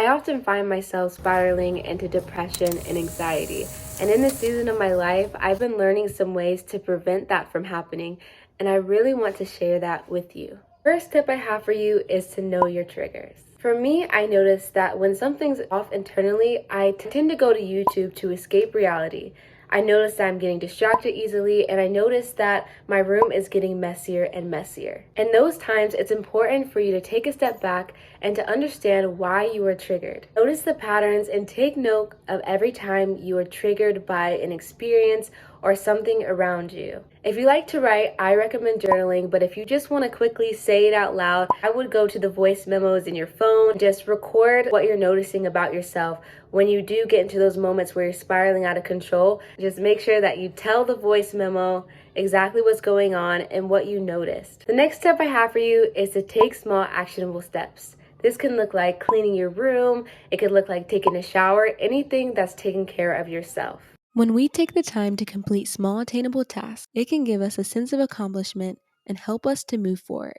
I often find myself spiraling into depression and anxiety. And in this season of my life, I've been learning some ways to prevent that from happening. And I really want to share that with you. First tip I have for you is to know your triggers. For me, I noticed that when something's off internally, I tend to go to YouTube to escape reality. I notice that I'm getting distracted easily, and I notice that my room is getting messier and messier. In those times, it's important for you to take a step back and to understand why you are triggered. Notice the patterns and take note of every time you are triggered by an experience or something around you. If you like to write, I recommend journaling, but if you just want to quickly say it out loud, I would go to the voice memos in your phone. Just record what you're noticing about yourself. When you do get into those moments where you're spiraling out of control, just make sure that you tell the voice memo exactly what's going on and what you noticed. The next step I have for you is to take small actionable steps. This can look like cleaning your room, it could look like taking a shower, anything that's taking care of yourself. When we take the time to complete small attainable tasks, it can give us a sense of accomplishment and help us to move forward.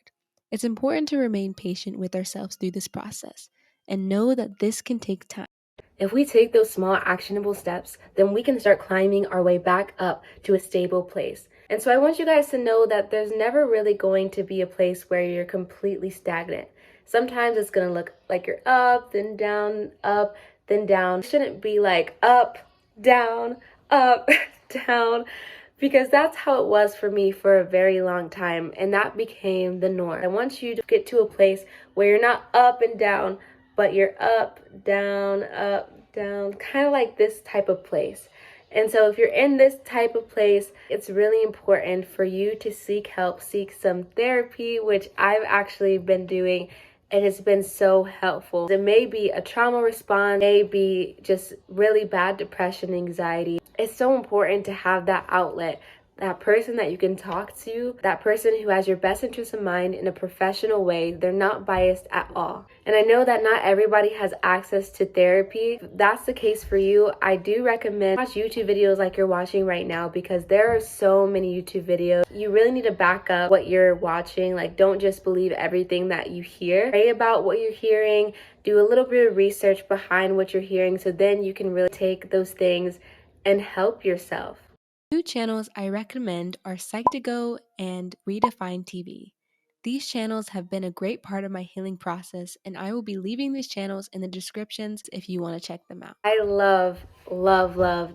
It's important to remain patient with ourselves through this process and know that this can take time. If we take those small actionable steps, then we can start climbing our way back up to a stable place. And so I want you guys to know that there's never really going to be a place where you're completely stagnant. Sometimes it's going to look like you're up, then down, up, then down. It shouldn't be like up, down, because that's how it was for me for a very long time, and that became the norm. I want you to get to a place where you're not up and down, but you're up, down, kind of like this type of place. And so if you're in this type of place, it's really important for you to seek help, seek some therapy, which I've actually been doing, and it's been so helpful. It may be a trauma response, may be just really bad depression, anxiety. It's so important to have that outlet, that person that you can talk to, that person who has your best interest in mind in a professional way. They're not biased at all. And I know that not everybody has access to therapy. If that's the case for you, I do recommend watch YouTube videos like you're watching right now, because there are so many YouTube videos. You really need to back up what you're watching. Like, don't just believe everything that you hear. Pray about what you're hearing. Do a little bit of research behind what you're hearing, so then you can really take those things and help yourself. Two channels I recommend are Psych2Go and Redefine TV. These channels have been a great part of my healing process, and I will be leaving these channels in the descriptions if you want to check them out. I love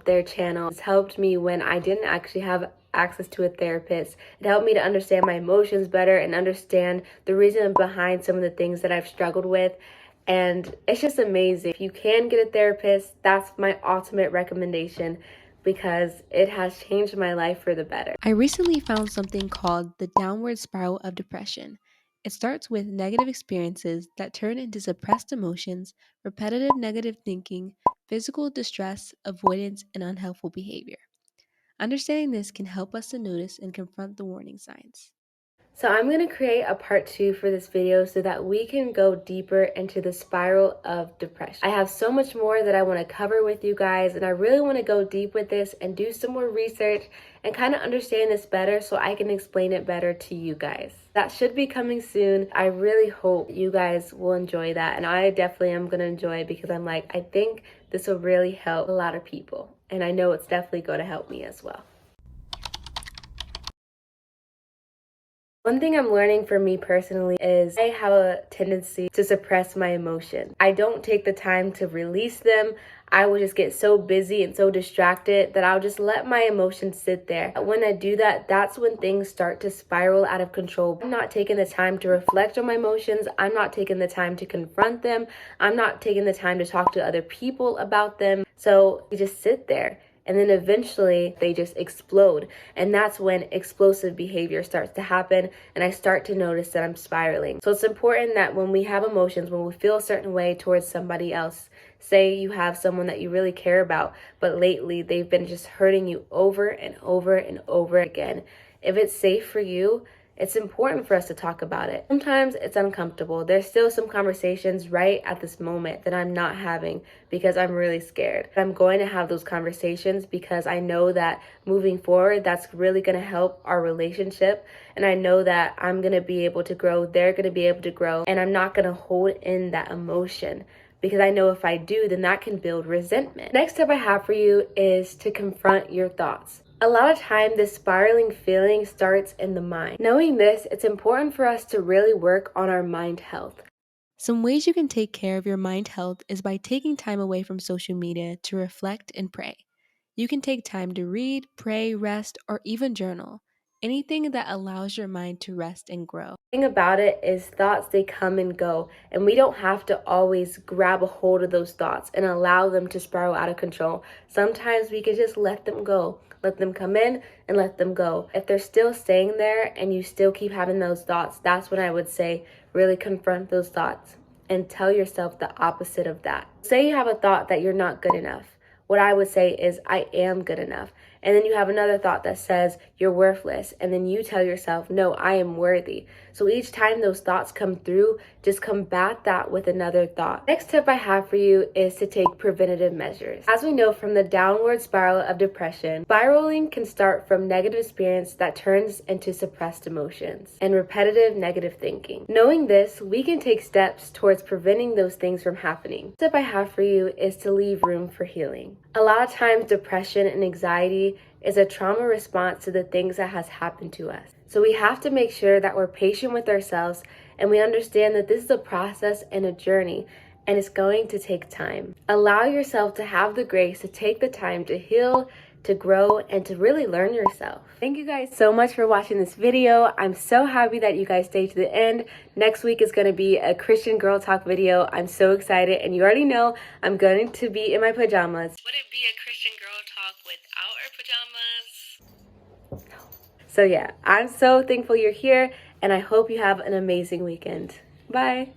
their channel. It's helped me when I didn't actually have access to a therapist. It helped me to understand my emotions better and understand the reason behind some of the things that I've struggled with. And it's just amazing. If you can get a therapist, that's my ultimate recommendation, because it has changed my life for the better. I recently found something called the downward spiral of depression. It starts with negative experiences that turn into suppressed emotions, repetitive negative thinking, physical distress, avoidance, and unhelpful behavior. Understanding this can help us to notice and confront the warning signs. So I'm going to create a part 2 for this video so that we can go deeper into the spiral of depression. I have so much more that I want to cover with you guys, and I really want to go deep with this and do some more research and kind of understand this better so I can explain it better to you guys. That should be coming soon. I really hope you guys will enjoy that, and I definitely am going to enjoy it, because I think this will really help a lot of people, and I know it's definitely going to help me as well. One thing I'm learning for me personally is I have a tendency to suppress my emotions. I don't take the time to release them. I will just get so busy and so distracted that I'll just let my emotions sit there. When I do that, that's when things start to spiral out of control. I'm not taking the time to reflect on my emotions. I'm not taking the time to confront them. I'm not taking the time to talk to other people about them. So we just sit there. And then eventually they just explode. And that's when explosive behavior starts to happen, and I start to notice that I'm spiraling. So it's important that when we have emotions, when we feel a certain way towards somebody else, say you have someone that you really care about, but lately they've been just hurting you over and over and over again. If it's safe for you, it's important for us to talk about it. Sometimes it's uncomfortable. There's still some conversations right at this moment that I'm not having because I'm really scared. I'm going to have those conversations because I know that moving forward, that's really going to help our relationship. And I know that I'm going to be able to grow. They're going to be able to grow. And I'm not going to hold in that emotion, because I know if I do, then that can build resentment. Next step I have for you is to confront your thoughts. A lot of time, this spiraling feeling starts in the mind. Knowing this, it's important for us to really work on our mind health. Some ways you can take care of your mind health is by taking time away from social media to reflect and pray. You can take time to read, pray, rest, or even journal. Anything that allows your mind to rest and grow. The thing about it is thoughts, they come and go, and we don't have to always grab a hold of those thoughts and allow them to spiral out of control. Sometimes we can just let them go. Let them come in and let them go. If they're still staying there and you still keep having those thoughts, that's when I would say really confront those thoughts and tell yourself the opposite of that. Say you have a thought that you're not good enough. What I would say is, I am good enough. And then you have another thought that says you're worthless. And then you tell yourself, no, I am worthy. So each time those thoughts come through, just combat that with another thought. Next tip I have for you is to take preventative measures. As we know from the downward spiral of depression, spiraling can start from negative experience that turns into suppressed emotions and repetitive negative thinking. Knowing this, we can take steps towards preventing those things from happening. The tip I have for you is to leave room for healing. A lot of times, depression and anxiety is a trauma response to the things that has happened to us. So we have to make sure that we're patient with ourselves and we understand that this is a process and a journey and it's going to take time. Allow yourself to have the grace to take the time to heal, to grow, and to really learn yourself. Thank you guys so much for watching this video. I'm so happy that you guys stayed to the end. Next week is going to be a Christian Girl Talk video. I'm so excited, and you already know I'm going to be in my pajamas. Would it be a Christian Girl Talk without our pajamas? So yeah, I'm so thankful you're here, and I hope you have an amazing weekend. Bye.